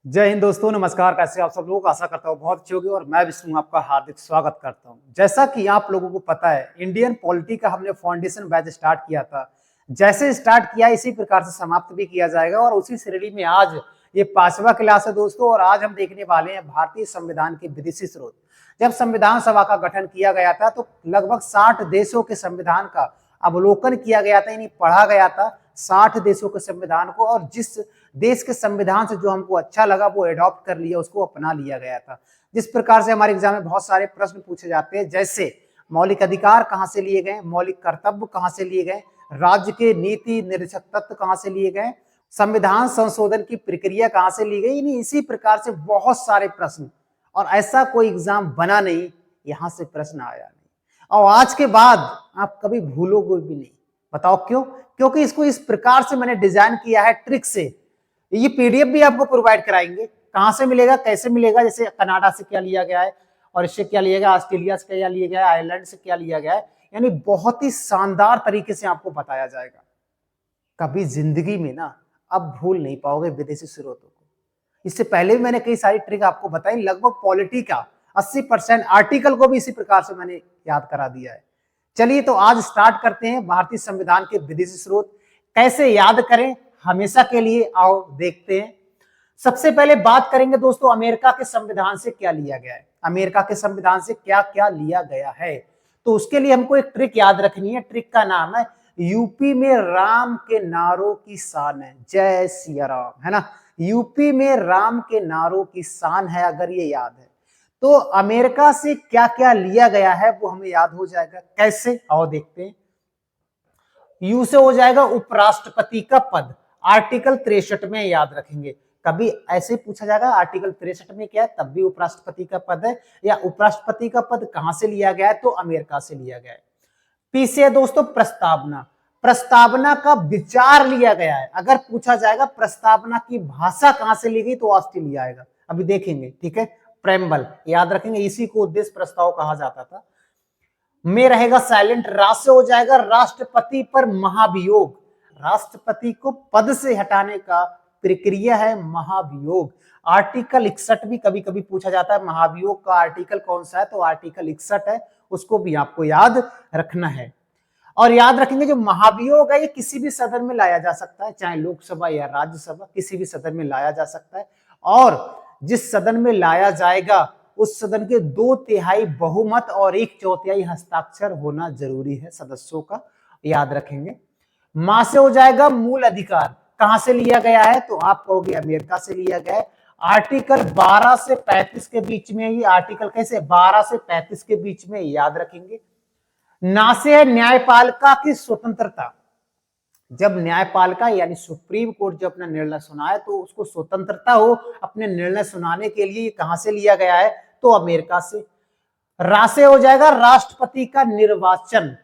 जय हिंद दोस्तों, नमस्कार। कैसे आप सब लोग? आशा करता हूँ बहुत अच्छे होंगे और मैं विष्णु आपका हार्दिक स्वागत करता हूँ। जैसा कि आप लोगों को पता है, इंडियन पॉलिटी का हमने फाउंडेशन बैच स्टार्ट किया था। जैसे स्टार्ट किया इसी प्रकार से समाप्त भी किया जाएगा और उसी श्रेणी में आज ये 5वां क्लास है दोस्तों। और आज हम देखने वाले हैं भारतीय संविधान के विदेशी स्रोत। जब संविधान सभा का गठन किया गया था तो लगभग 60 देशों के संविधान का अवलोकन किया गया था, यानी पढ़ा गया था 60 देशों के संविधान को, और जिस देश के संविधान से जो हमको अच्छा लगा वो एडॉप्ट कर लिया, उसको अपना लिया गया था। जिस प्रकार से हमारे एग्जाम में बहुत सारे प्रश्न पूछे जाते हैं, जैसे मौलिक अधिकार कहां से लिए गए, मौलिक कर्तव्य कहां से लिए गए, राज्य के नीति निर्देशक तत्व कहां से लिए गए, संविधान संशोधन की प्रक्रिया कहां से ली गई, यानी इसी प्रकार से बहुत सारे प्रश्न। और ऐसा कोई एग्जाम बना नहीं, यहां से प्रश्न आया नहीं, और आज के बाद आप कभी भूलोगे भी नहीं। बताओ क्यों? क्योंकि इसको इस प्रकार से मैंने डिजाइन किया है ट्रिक से। ये पीडीएफ भी आपको प्रोवाइड कराएंगे। कहां से मिलेगा, कैसे मिलेगा, जैसे कनाडा से क्या लिया गया है और इससे क्या लिया गया, ऑस्ट्रेलिया से क्या लिया गया है, आयरलैंड से क्या लिया गया है, यानी बहुत ही शानदार तरीके से आपको बताया जाएगा। कभी जिंदगी में ना अब भूल नहीं पाओगे विदेशी स्रोतों को। इससे पहले भी मैंने कई सारी ट्रिक आपको बताई। लगभग पॉलिटी का 80% आर्टिकल को भी इसी प्रकार से मैंने याद करा दिया है। चलिए तो आज स्टार्ट करते हैं भारतीय संविधान के विदेशी स्रोत कैसे याद करें हमेशा के लिए। आओ देखते हैं। सबसे पहले बात करेंगे दोस्तों अमेरिका के संविधान से क्या लिया गया है। अमेरिका के संविधान से क्या क्या लिया गया है, तो उसके लिए हमको एक ट्रिक याद रखनी है। ट्रिक का नाम है यूपी में राम के नारों की शान है। जय सिया राम, है ना। यूपी में राम के नारों की शान है, अगर ये याद है तो अमेरिका से क्या क्या लिया गया है वो हमें याद हो जाएगा। कैसे, आओ देखते हैं। यू से हो जाएगा उपराष्ट्रपति का पद, आर्टिकल 63 में याद रखेंगे। कभी ऐसे पूछा जाएगा आर्टिकल 63 में क्या है, तब भी उपराष्ट्रपति का पद है। या उपराष्ट्रपति का पद कहां से लिया गया है, तो अमेरिका से लिया गया है। पी से दोस्तों प्रस्तावना, प्रस्तावना का विचार लिया गया है। अगर पूछा जाएगा प्रस्तावना की भाषा कहां से ली गई, तो ऑस्ट्रेलिया आएगा, अभी देखेंगे, ठीक है। प्रेम्बल याद रखेंगे, इसी को उद्देश्य प्रस्ताव कहा जाता था। में रहेगा साइलेंट। राज से हो जाएगा राष्ट्रपति पर महाभियोग, राष्ट्रपति को पद से हटाने का प्रक्रिया है महाभियोग। आर्टिकल 61 भी कभी कभी पूछा जाता है, महाभियोग का आर्टिकल कौन सा है, तो आर्टिकल 61 है, उसको भी आपको याद रखना है। और याद रखेंगे जो महाभियोग है ये किसी भी सदन में लाया जा सकता है, चाहे लोकसभा या राज्यसभा, किसी भी सदन में लाया जा सकता है। और जिस सदन में लाया जाएगा उस सदन के 2/3 बहुमत और 1/4 हस्ताक्षर होना जरूरी है सदस्यों का, याद रखेंगे। मां से हो जाएगा मूल अधिकार, कहां से लिया गया है, तो आप कहोगे अमेरिका से लिया गया है। आर्टिकल 12 से 35 के बीच में, ये आर्टिकल कैसे 12 से 35 के बीच में, याद रखेंगे। ना से है न्यायपालिका की स्वतंत्रता। जब न्यायपालिका यानी सुप्रीम कोर्ट जब अपना निर्णय सुनाए तो उसको स्वतंत्रता हो अपने निर्णय सुनाने के लिए, कहां से लिया गया है, तो अमेरिका से। रा से हो जाएगा राष्ट्रपति का निर्वाचन,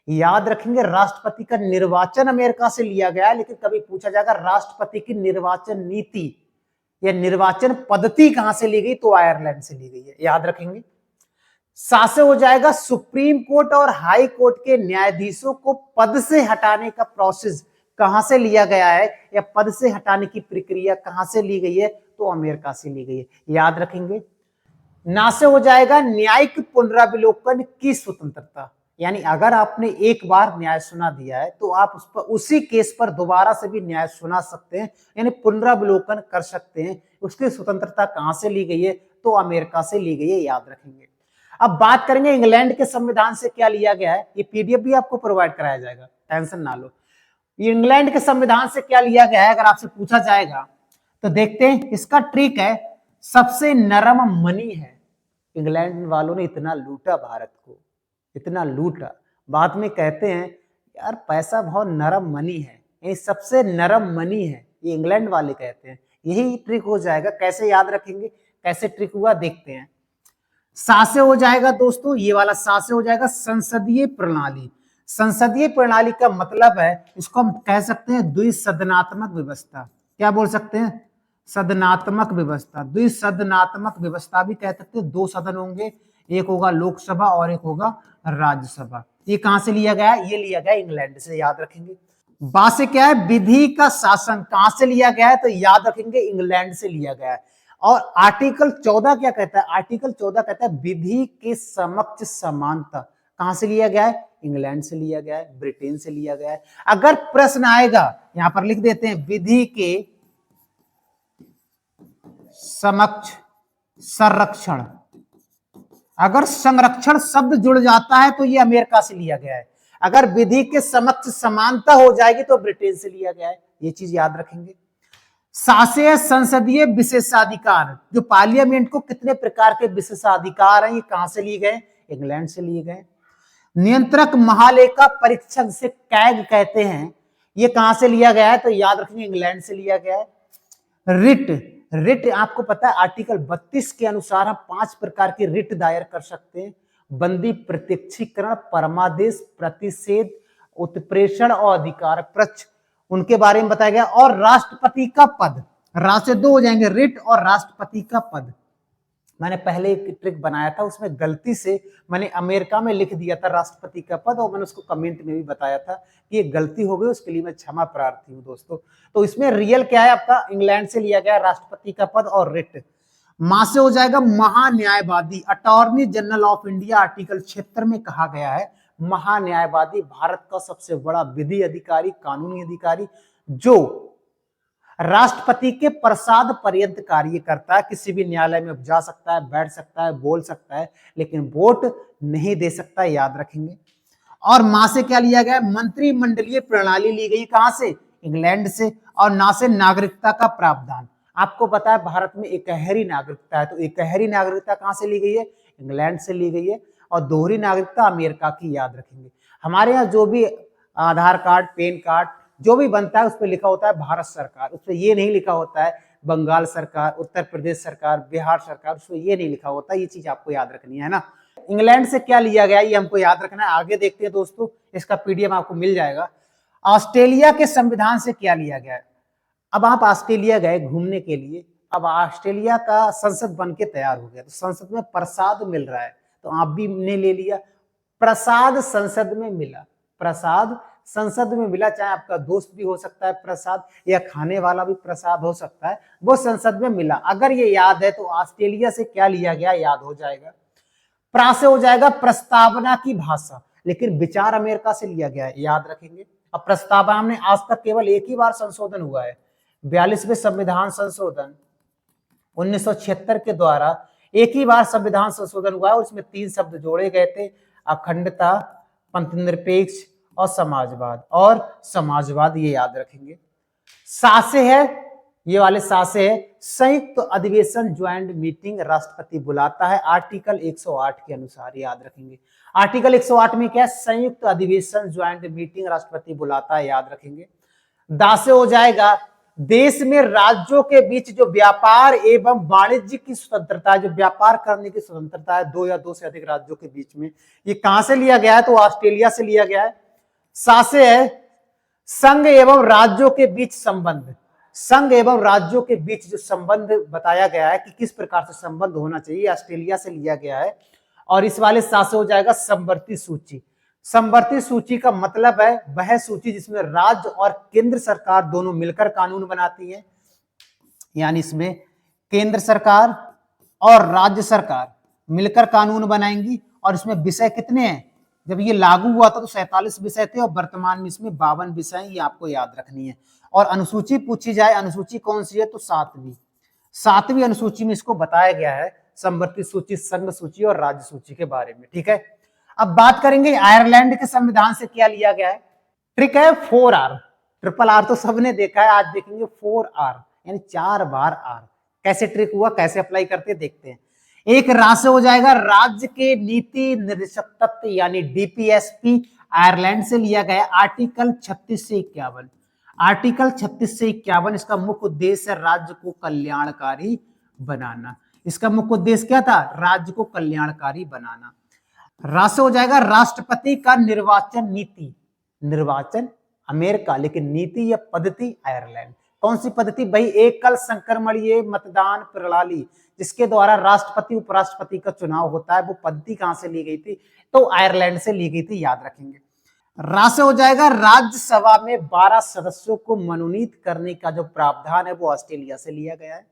याद रखेंगे राष्ट्रपति का निर्वाचन अमेरिका से लिया गया है। लेकिन कभी पूछा जाएगा राष्ट्रपति की निर्वाचन नीति या निर्वाचन पद्धति कहां से ली गई, तो आयरलैंड से ली गई है, याद रखेंगे। सा से हो जाएगा सुप्रीम कोर्ट और हाई कोर्ट के न्यायाधीशों को पद से हटाने का प्रोसेस कहां से लिया गया है, या पद से हटाने की प्रक्रिया कहां से ली गई है, तो अमेरिका से ली गई है, याद रखेंगे। ना से हो जाएगा न्यायिक पुनरावलोकन की स्वतंत्रता, यानी अगर आपने एक बार न्याय सुना दिया है तो आप उस पर उसी केस पर दोबारा से भी न्याय सुना सकते हैं, यानी पुनरावलोकन कर सकते हैं। उसकी स्वतंत्रता कहां से ली गई है, तो अमेरिका से ली गई है, याद रखेंगे। अब बात करेंगे इंग्लैंड के संविधान से क्या लिया गया है। ये पीडीएफ भी आपको प्रोवाइड कराया जाएगा, टेंशन ना लो। इंग्लैंड के संविधान से क्या लिया गया है अगर आपसे पूछा जाएगा तो देखते हैं। इसका ट्रिक है सबसे नरम मनी है। इंग्लैंड वालों ने इतना लूटा भारत को, इतना लूटा, बाद में कहते हैं यार पैसा बहुत नरम मनी है, ये सबसे नरम मनी है, ये इंग्लैंड वाले कहते हैं। यही ट्रिक हो जाएगा। कैसे याद रखेंगे, कैसे ट्रिक हुआ देखते हैं। सा से हो जाएगा दोस्तों, ये वाला सा से हो जाएगा संसदीय प्रणाली। संसदीय प्रणाली का मतलब है, इसको हम कह सकते हैं द्विसदनात्मक व्यवस्था। क्या बोल सकते हैं, सदनात्मक व्यवस्था। द्विसदनात्मक व्यवस्था भी कह सकते हैं, 2 सदन होंगे, एक होगा लोकसभा और एक होगा राज्यसभा। ये कहां से लिया गया है, ये लिया गया इंग्लैंड से, याद रखेंगे। बा से क्या है, विधि का शासन। कहां से लिया गया है, तो याद रखेंगे इंग्लैंड से लिया गया है। और आर्टिकल 14 क्या कहता है, आर्टिकल 14 कहता है विधि के समक्ष समानता। कहां से लिया गया है, इंग्लैंड से लिया गया है, ब्रिटेन से लिया गया है। अगर प्रश्न आएगा, यहां पर लिख देते हैं विधि के समक्ष संरक्षण, अगर संरक्षण शब्द जुड़ जाता है तो ये अमेरिका से लिया गया है। अगर विधि के समक्ष समानता हो जाएगी तो ब्रिटेन से लिया गया है, ये चीज याद रखेंगे। शासकीय संसदीय विशेषाधिकार, जो पार्लियामेंट को कितने प्रकार के विशेषाधिकार हैं, ये कहां से लिए गए, इंग्लैंड से लिए गए। नियंत्रक महालेखा परीक्षक, जिसे कैग कहते हैं, ये कहां से लिया गया है, तो याद रखेंगे इंग्लैंड से लिया गया है। रिट, रिट आपको पता है आर्टिकल 32 के अनुसार हम 5 प्रकार के रिट दायर कर सकते हैं। बंदी, प्रत्यक्षीकरण, परमादेश, प्रतिषेध, उत्प्रेषण और अधिकार पक्ष, उनके बारे में बताया गया। और राष्ट्रपति का पद, राज से दो हो जाएंगे, रिट और राष्ट्रपति का पद। मैंने पहले एक ट्रिक बनाया था, उसमें गलती से मैंने अमेरिका में लिख दिया था राष्ट्रपति का पद, और मैंने उसको कमेंट में भी बताया था कि ये गलती हो गई, उसके लिए मैं क्षमा प्रार्थी हूं दोस्तों। तो इसमें रियल क्या है आपका, इंग्लैंड से लिया गया राष्ट्रपति का पद और रिट। मां से हो जाएगा महान्यायवादी, attorney general of India, article 76 में कहा गया है महान्यायवादी भारत का सबसे बड़ा विधि अधिकारी, कानूनी अधिकारी, जो राष्ट्रपति के प्रसाद पर्यंत कार्य करता है। किसी भी न्यायालय में जा सकता है, बैठ सकता है, बोल सकता है, लेकिन वोट नहीं दे सकता, याद रखेंगे। और मां से क्या लिया गया, मंत्रिमंडलीय प्रणाली ली गई, कहां से, इंग्लैंड से। और ना से नागरिकता का प्रावधान, आपको पता है भारत में एकहरी नागरिकता है, तो एकहरी नागरिकता कहां से ली गई है, इंग्लैंड से ली गई है। और दोहरी नागरिकता अमेरिका की, याद रखेंगे। हमारे यहाँ जो भी आधार कार्ड, पैन कार्ड जो भी बनता है उस पर लिखा होता है भारत सरकार, उस पर ये नहीं लिखा होता है बंगाल सरकार, उत्तर प्रदेश सरकार, बिहार सरकार, उस पर ये नहीं लिखा होता। ये चीज आपको याद रखनी है ना। इंग्लैंड से क्या लिया गया ये हमको याद रखना है। आगे देखते हैं दोस्तों, इसका पीडीएफ आपको मिल जाएगा। ऑस्ट्रेलिया के संविधान से क्या लिया गया है। अब आप ऑस्ट्रेलिया गए घूमने के लिए, अब ऑस्ट्रेलिया का संसद बन के तैयार हो गया, तो संसद में प्रसाद मिल रहा है, तो आप भी ने ले लिया। प्रसाद संसद में मिला, प्रसाद संसद में मिला, चाहे आपका दोस्त भी हो सकता है प्रसाद, या खाने वाला भी प्रसाद हो सकता है, वो संसद में मिला। अगर ये याद है तो ऑस्ट्रेलिया से क्या लिया गया याद हो जाएगा। प्रा से हो जाएगा प्रस्तावना की भाषा, लेकिन विचार अमेरिका से लिया गया है, याद रखेंगे। अब प्रस्तावना में आज तक केवल एक ही बार संशोधन हुआ है, 42वें संविधान संशोधन 1976 के द्वारा एक ही बार संविधान संशोधन हुआ है, और इसमें 3 शब्द जोड़े गए थे, अखंडता, पंथनिरपेक्ष और समाजवाद। और समाजवाद ये याद रखेंगे। सासे है, ये वाले सासे है, संयुक्त अधिवेशन ज्वाइंट मीटिंग राष्ट्रपति बुलाता है, आर्टिकल 108 के अनुसार, याद रखेंगे। आर्टिकल 108 में क्या है, संयुक्त अधिवेशन ज्वाइंट मीटिंग राष्ट्रपति बुलाता है, याद रखेंगे। दासे हो जाएगा देश में राज्यों के बीच जो व्यापार एवं वाणिज्य की स्वतंत्रता है, जो व्यापार करने की स्वतंत्रता है 2 या 2 से अधिक राज्यों के बीच में, ये कहां से लिया गया है, तो ऑस्ट्रेलिया से लिया गया है। सासे है संघ एवं राज्यों के बीच संबंध, संघ एवं राज्यों के बीच जो संबंध बताया गया है कि किस प्रकार से संबंध होना चाहिए, ऑस्ट्रेलिया से लिया गया है। और इस वाले सासे हो जाएगा समवर्ती सूची। समवर्ती सूची का मतलब है वह सूची जिसमें राज्य और केंद्र सरकार दोनों मिलकर कानून बनाती है, यानी इसमें केंद्र सरकार और राज्य सरकार मिलकर कानून बनाएंगी। और इसमें विषय कितने हैं, जब ये लागू हुआ था तो 47 विषय थे, और वर्तमान में इसमें 52 विषय हैं, ये आपको याद रखनी है। और अनुसूची पूछी जाए, अनुसूची कौन सी है, तो 7वीं अनुसूची में इसको बताया गया है, समवर्ती सूची, संघ सूची और राज्य सूची के बारे में, ठीक है। अब बात करेंगे आयरलैंड के संविधान से क्या लिया गया है। ट्रिक है 4R, ट्रिपल आर तो सबने देखा है, आज देखेंगे 4R, यानी 4 बार आर। कैसे ट्रिक हुआ, कैसे अप्लाई करते देखते हैं। एक राज्य हो जाएगा राज्य के नीति निर्देशक तत्व, यानी डीपीएसपी, आयरलैंड से लिया गया, आर्टिकल 36 से 51। आर्टिकल 36 से 51 इसका मुख्य उद्देश्य है राज्य को कल्याणकारी बनाना। इसका मुख्य उद्देश्य क्या था, राज्य को कल्याणकारी बनाना। राष्ट्र हो जाएगा राष्ट्रपति का निर्वाचन नीति, निर्वाचन अमेरिका, लेकिन नीति या पद्धति आयरलैंड। कौन सी पद्धति भाई, एकल संक्रमणीय मतदान प्रणाली, जिसके द्वारा राष्ट्रपति उपराष्ट्रपति का चुनाव होता है, वो पद्धति कहां से ली गई थी, तो आयरलैंड से ली गई थी, याद रखेंगे। रा से हो जाएगा राज्यसभा में 12 सदस्यों को मनोनीत करने का जो प्रावधान है वो ऑस्ट्रेलिया से लिया गया है।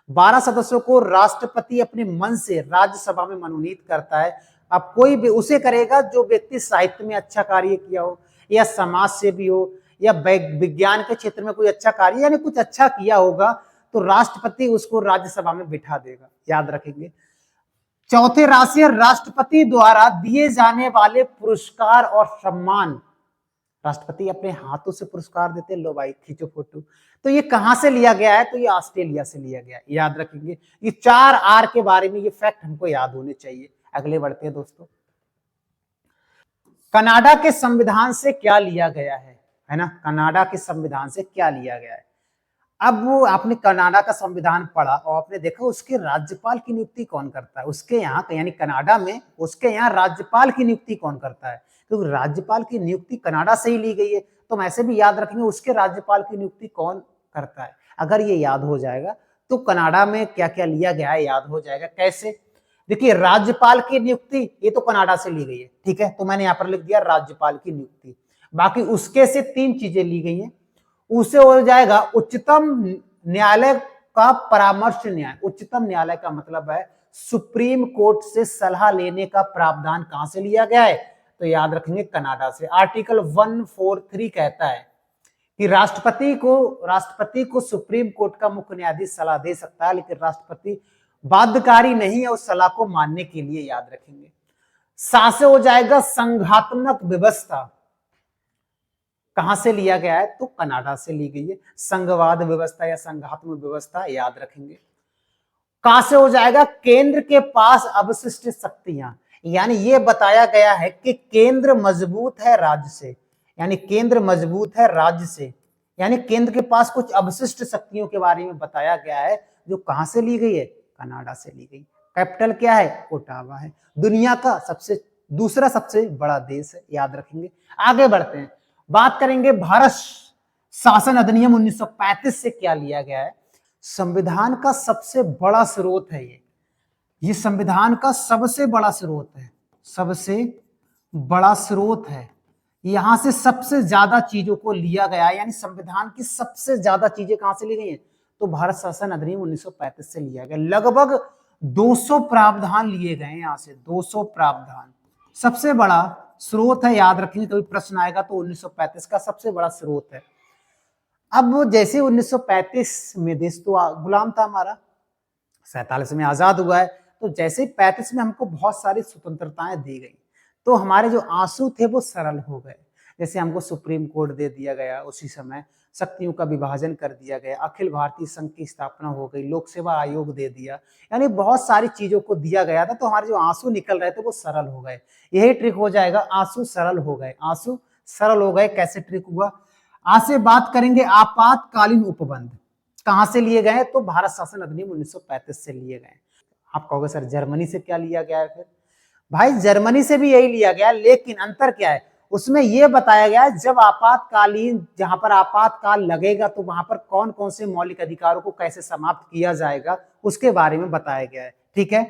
12 सदस्यों को राष्ट्रपति अपने मन से राज्यसभा में मनोनीत करता है। अब कोई भी उसे करेगा जो व्यक्ति साहित्य में अच्छा कार्य किया हो, या समाज सेवी हो, या विज्ञान के क्षेत्र में कोई अच्छा कार्य यानी कुछ अच्छा किया होगा, तो राष्ट्रपति उसको राज्यसभा में बिठा देगा, याद रखेंगे। चौथे राशि राष्ट्रपति द्वारा दिए जाने वाले पुरस्कार और सम्मान। राष्ट्रपति अपने हाथों से पुरस्कार देते, लो भाई खींचो फोटो। तो ये कहां से लिया गया है? तो ये ऑस्ट्रेलिया से लिया गया है, याद रखेंगे। ये 4R के बारे में ये फैक्ट हमको याद होने चाहिए। अगले बढ़ते हैं दोस्तों। कनाडा के संविधान से क्या लिया गया है ना? कनाडा के संविधान से क्या लिया गया है? अब वो आपने कनाडा का संविधान पढ़ा और आपने देखा उसके राज्यपाल की नियुक्ति कौन करता है? उसके यहाँ यानी कनाडा में उसके यहाँ राज्यपाल की नियुक्ति कौन करता है? क्योंकि तो राज्यपाल की नियुक्ति कनाडा से ही ली गई है, तो हम ऐसे भी याद रखेंगे उसके राज्यपाल की नियुक्ति कौन करता है। अगर ये याद हो जाएगा तो कनाडा में क्या क्या लिया गया है याद हो जाएगा। कैसे? देखिए, राज्यपाल की नियुक्ति ये तो कनाडा से ली गई है, ठीक है, तो मैंने यहाँ पर लिख दिया राज्यपाल की नियुक्ति। बाकी उसके से 3 चीजें ली गई हैं। उसे हो जाएगा उच्चतम न्यायालय का परामर्श न्याय। उच्चतम न्यायालय का मतलब है सुप्रीम कोर्ट से सलाह लेने का प्रावधान कहां से लिया गया है? तो याद रखेंगे कनाडा से। आर्टिकल 143 कहता है कि राष्ट्रपति को सुप्रीम कोर्ट का मुख्य न्यायाधीश सलाह दे सकता है, लेकिन राष्ट्रपति बाध्यकारी नहीं है उस सलाह को मानने के लिए, याद रखेंगे। सा से हो जाएगा संघात्मक व्यवस्था। कहां से लिया गया है? तो कनाडा से ली गई है। संघवाद व्यवस्था या संघात्मक व्यवस्था, याद रखेंगे। कहां से हो जाएगा? केंद्र के पास अवशिष्ट शक्तियां, यानी ये बताया गया है कि केंद्र मजबूत है राज्य से, यानी केंद्र मजबूत है राज्य से, यानी केंद्र के पास कुछ अवशिष्ट शक्तियों के बारे में बताया गया है, जो कहां से ली गई है? कनाडा से ली गई। कैपिटल क्या है? ओटावा है। दुनिया का दूसरा सबसे बड़ा देश है, याद रखेंगे। आगे बढ़ते हैं, बात करेंगे भारत शासन अधिनियम 1935 से क्या लिया गया है। संविधान का सबसे बड़ा स्रोत है ये संविधान का सबसे बड़ा स्रोत है, सबसे बड़ा स्रोत है। यहां से सबसे ज्यादा चीजों को लिया गया है, यानी संविधान की सबसे ज्यादा चीजें कहां से ली गई हैं? तो भारत शासन अधिनियम 1935 से लिया गया। लगभग 200 प्रावधान लिए गए यहां से, 200 प्रावधान। सबसे बड़ा स्रोत है, याद रखेंगे, कभी प्रश्न आएगा तो 1935 का सबसे बड़ा स्रोत है। अब जैसे 1935 में देश तो गुलाम था हमारा, 47 में आजाद हुआ है, तो जैसे 35 में हमको बहुत सारी स्वतंत्रताएं दी गई, तो हमारे जो आंसू थे वो सरल हो गए। जैसे हमको सुप्रीम कोर्ट दे दिया गया, उसी समय शक्तियों का विभाजन कर दिया गया, अखिल भारतीय संघ की स्थापना हो गई, लोक सेवा आयोग दे दिया, यानी बहुत सारी चीजों को दिया गया था, तो हमारे जो आंसू निकल रहे थे वो सरल हो गए। यही ट्रिक हो जाएगा, आंसू सरल हो गए, आंसू सरल हो गए। कैसे ट्रिक हुआ? आज से बात करेंगे आपातकालीन उपबंध कहां से लिए गए? तो भारत शासन अधिनियम 1935 से लिए गए। आप कहोगे सर जर्मनी से क्या लिया गया है? फिर भाई जर्मनी से भी यही लिया गया, लेकिन अंतर क्या है? उसमें यह बताया गया है जब आपातकालीन, जहां पर आपातकाल लगेगा तो वहां पर कौन कौन से मौलिक अधिकारों को कैसे समाप्त किया जाएगा, उसके बारे में बताया गया है, ठीक है।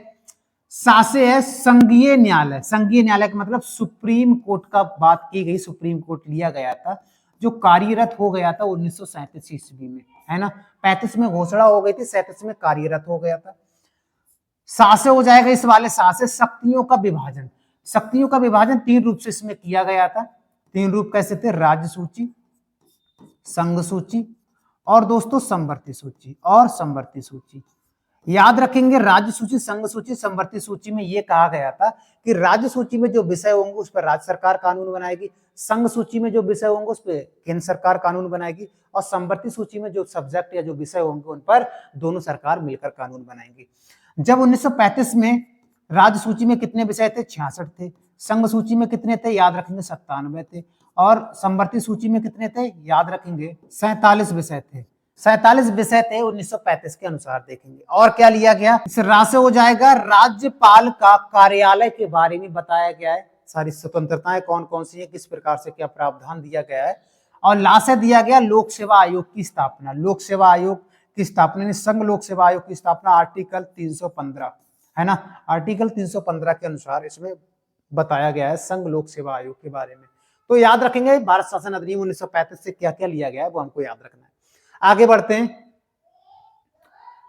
सासे है संघीय न्यायालय। संघीय न्यायालय का मतलब सुप्रीम कोर्ट का बात की गई, सुप्रीम कोर्ट लिया गया था, जो कार्यरत हो गया था 1937 ईस्वी में, है ना। 35 में घोषणा हो गई थी, 37 में कार्यरत हो गया था। सासे हो जाएगा इस वाले सासे शक्तियों का विभाजन। शक्तियों का विभाजन 3 रूप से इसमें किया गया था। 3 रूप कैसे थे? राज्य सूची, संघ सूची और दोस्तों संवर्ती सूची और संवर्ती सूची। याद रखेंगे, राज्य सूची, संघ सूची, संवर्ती सूची में यह कहा गया था कि राज्य सूची में जो विषय होंगे उस पर राज्य सरकार कानून बनाएगी, संघ सूची में जो विषय होंगे उस पर केंद्र सरकार कानून बनाएगी, और संवर्ती सूची में जो सब्जेक्ट या जो विषय होंगे उन पर दोनों सरकार मिलकर कानून बनाएंगी। जब 1935 में राज्य सूची में कितने विषय थे? 66 थे। संघ सूची में कितने थे? याद रखेंगे 97 थे। और संवर्ती सूची में कितने थे? याद रखेंगे 47 विषय थे। 47 विषय थे 1935 के अनुसार, देखेंगे। और क्या लिया गया? इस राशि हो जाएगा राज्यपाल का कार्यालय के बारे में बताया गया है, सारी स्वतंत्रताएं कौन कौन सी है, किस प्रकार से क्या प्रावधान दिया गया है। और लासे दिया गया लोक सेवा आयोग की स्थापना। लोक सेवा आयोग की स्थापना, संघ लोक सेवा आयोग की स्थापना आर्टिकल 315, है ना। आर्टिकल 315 के अनुसार इसमें बताया गया है संघ लोक सेवा आयोग के बारे में। तो याद रखेंगे भारत शासन अधिनियम 1935 से क्या क्या लिया गया है वो हमको याद रखना है। आगे बढ़ते हैं,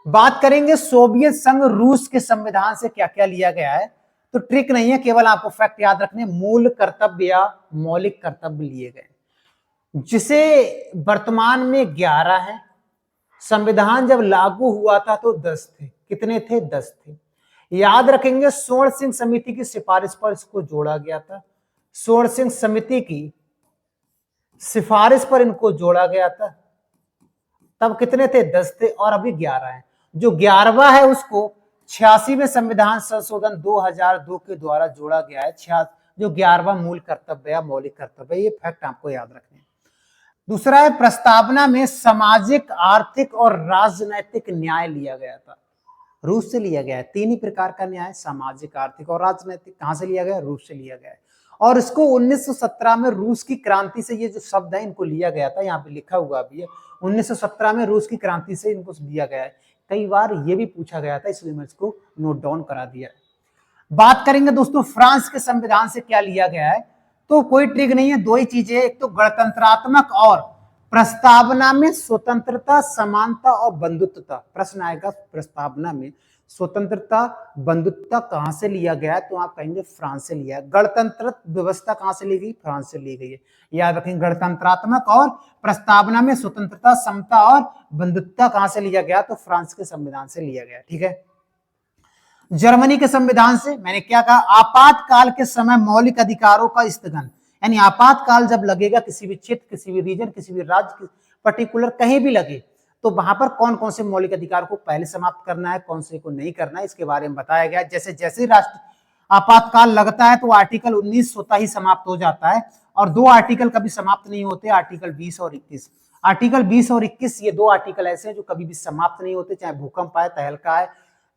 बात करेंगे सोवियत संघ रूस के संविधान से क्या क्या लिया गया है। तो ट्रिक नहीं है, केवल आपको फैक्ट याद रखने, मूल कर्तव्य या मौलिक कर्तव्य लिए गए, जिसे वर्तमान में 11 है। संविधान जब लागू हुआ था तो 10 थे। कितने थे? 10 थे। याद रखेंगे स्वर्ण सिंह समिति की सिफारिश पर इसको जोड़ा गया था। स्वर्ण सिंह समिति की सिफारिश पर इनको जोड़ा गया था। तब कितने थे? 10 थे और अभी 11 है। जो 11वां है उसको 86वें संविधान संशोधन 2002 के द्वारा जोड़ा गया है। जो 11वां मूल कर्तव्य या मौलिक कर्तव्य है, ये फैक्ट आपको याद रखने हैं। दूसरा है, प्रस्तावना में सामाजिक, आर्थिक और राजनैतिक न्याय लिया गया था। रूस से लिया गया है। 3 ही प्रकार का न्याय, सामाजिक, आर्थिक और राजनैतिक। कहां से लिया गया? रूस से लिया गया है। और इसको 1917 में रूस की क्रांति से, ये जो शब्द है इनको लिया गया था, यहाँ पे लिखा हुआ भी है 1917 में रूस की क्रांति से इनको लिया गया है। कई बार ये भी पूछा गया था, इसलिए मैं इसको नोट डाउन करा दिया। बात करेंगे दोस्तों फ्रांस के संविधान से क्या लिया गया है। तो कोई ट्रिक नहीं है, 2 ही चीजें, एक तो गणतंत्रात्मक और प्रस्तावना में स्वतंत्रता, समानता और बंधुत्वता। प्रश्न आएगा प्रस्तावना में स्वतंत्रता, बंधुत्वता कहां से लिया गया है, तो आप कहेंगे फ्रांस से लिया है। गणतंत्र व्यवस्था कहां से ली गई? फ्रांस से ली गई है। याद रखेंगे, गणतंत्रात्मक और प्रस्तावना में स्वतंत्रता, समता और बंधुत्वता कहां से लिया गया? तो फ्रांस के संविधान से लिया गया। ठीक है। जर्मनी के संविधान से मैंने क्या कहा? आपातकाल के समय मौलिक अधिकारों का स्थगन, यानी आपातकाल जब लगेगा किसी भी क्षेत्र, किसी भी रीजन, किसी भी राज्य, पर्टिकुलर कहीं भी लगे, तो वहां पर कौन कौन से मौलिक अधिकार को पहले समाप्त करना है, कौन से को नहीं करना है, इसके बारे में बताया गया। जैसे जैसे राष्ट्र आपातकाल लगता है तो आर्टिकल 19 स्वतः ही समाप्त हो जाता है, और 2 आर्टिकल कभी समाप्त नहीं होते, आर्टिकल 20 और 21। आर्टिकल 20 और 21 ये 2 आर्टिकल ऐसे हैं जो कभी भी समाप्त नहीं होते, चाहे भूकंप आए, तहलका आए,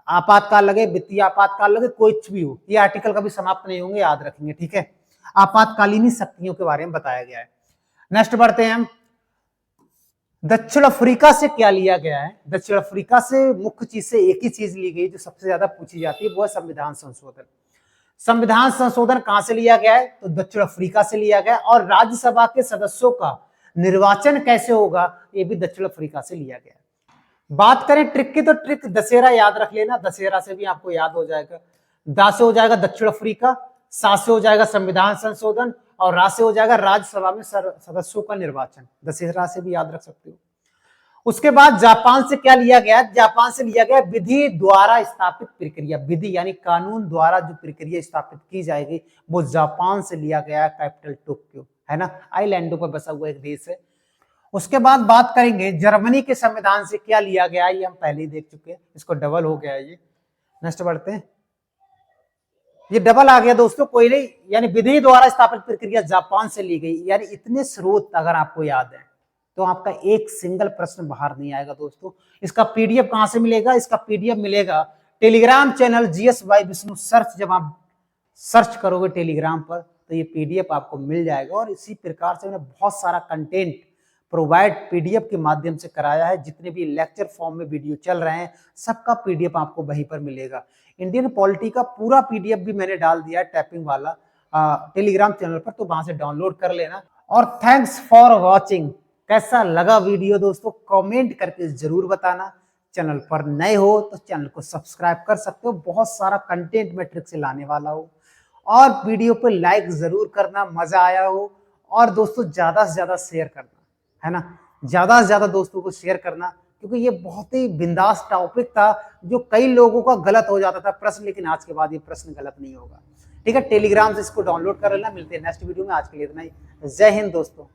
आपातकाल लगे, वित्तीय आपातकाल लगे, कुछ भी हो, ये आर्टिकल कभी समाप्त नहीं होंगे, याद रखेंगे। ठीक है। आपातकालीन शक्तियों के बारे में बताया गया है। नेक्स्ट बढ़ते हैं हम, दक्षिण अफ्रीका से क्या लिया गया है। दक्षिण अफ्रीका से मुख्य चीज से एक ही चीज ली गई जो सबसे ज्यादा पूछी जाती है, वो है संविधान संशोधन। संविधान संशोधन कहां से लिया गया है? तो दक्षिण अफ्रीका से लिया गया। और राज्यसभा के सदस्यों का निर्वाचन कैसे होगा, ये भी दक्षिण अफ्रीका से लिया गया। बात करें ट्रिक की, तो ट्रिक दशहरा याद रख लेना, दशहरा से भी आपको याद हो जाएगा। दा से हो जाएगा दक्षिण अफ्रीका, सा से हो जाएगा संविधान संशोधन, और रा से हो जाएगा राज्यसभा में सदस्यों का निर्वाचन। दशहरा से भी याद रख सकते हो। उसके बाद जापान से क्या लिया गया? जापान से लिया गया विधि द्वारा स्थापित प्रक्रिया। विधि यानी कानून द्वारा जो प्रक्रिया स्थापित की जाएगी वो जापान से लिया गया। कैपिटल टोक्यो है ना, आइलैंडों पर बसा हुआ एक देश है। उसके बाद बात करेंगे जर्मनी के संविधान से क्या लिया गया, ये हम पहले ही देख चुके हैं, इसको डबल हो गया है ये। नेक्स्ट बढ़ते हैं, ये डबल आ गया दोस्तों, कोई नहीं, यानी विधि द्वारा स्थापित प्रक्रिया जापान से ली गई। यानी इतने स्रोत अगर आपको याद है तो आपका एक सिंगल प्रश्न बाहर नहीं आएगा दोस्तों। इसका पीडीएफ कहां से मिलेगा? इसका पीडीएफ मिलेगा Telegram channel GS bye Vishnu search. जब आप सर्च करोगे टेलीग्राम पर तो ये पीडीएफ आपको मिल जाएगा। और इसी प्रकार से मैंने बहुत सारा कंटेंट प्रोवाइड पीडीएफ के माध्यम से कराया है। जितने भी लेक्चर फॉर्म में वीडियो चल रहे हैं सबका पीडीएफ आपको वहीं पर मिलेगा। इंडियन पॉलिटी का पूरा पीडीएफ भी मैंने डाल दिया है टैपिंग वाला टेलीग्राम चैनल पर, तो वहां से डाउनलोड कर लेना। और थैंक्स फॉर वॉचिंग। कैसा लगा वीडियो दोस्तों कमेंट करके जरूर बताना। चैनल पर नए हो तो चैनल को सब्सक्राइब कर सकते हो, बहुत सारा कंटेंट मैं ट्रिक से लाने वाला हूँ। और वीडियो पे लाइक जरूर करना, मजा आया हो। और दोस्तों ज्यादा से ज्यादा शेयर करना, है ना, ज्यादा से ज्यादा दोस्तों को शेयर करना, क्योंकि ये बहुत ही बिंदास टॉपिक था जो कई लोगों का गलत हो जाता था प्रश्न, लेकिन आज के बाद ये प्रश्न गलत नहीं होगा। ठीक है, टेलीग्राम से इसको डाउनलोड कर लेना। मिलते हैं नेक्स्ट वीडियो में, आज के लिए इतना ही। जय हिंद दोस्तों।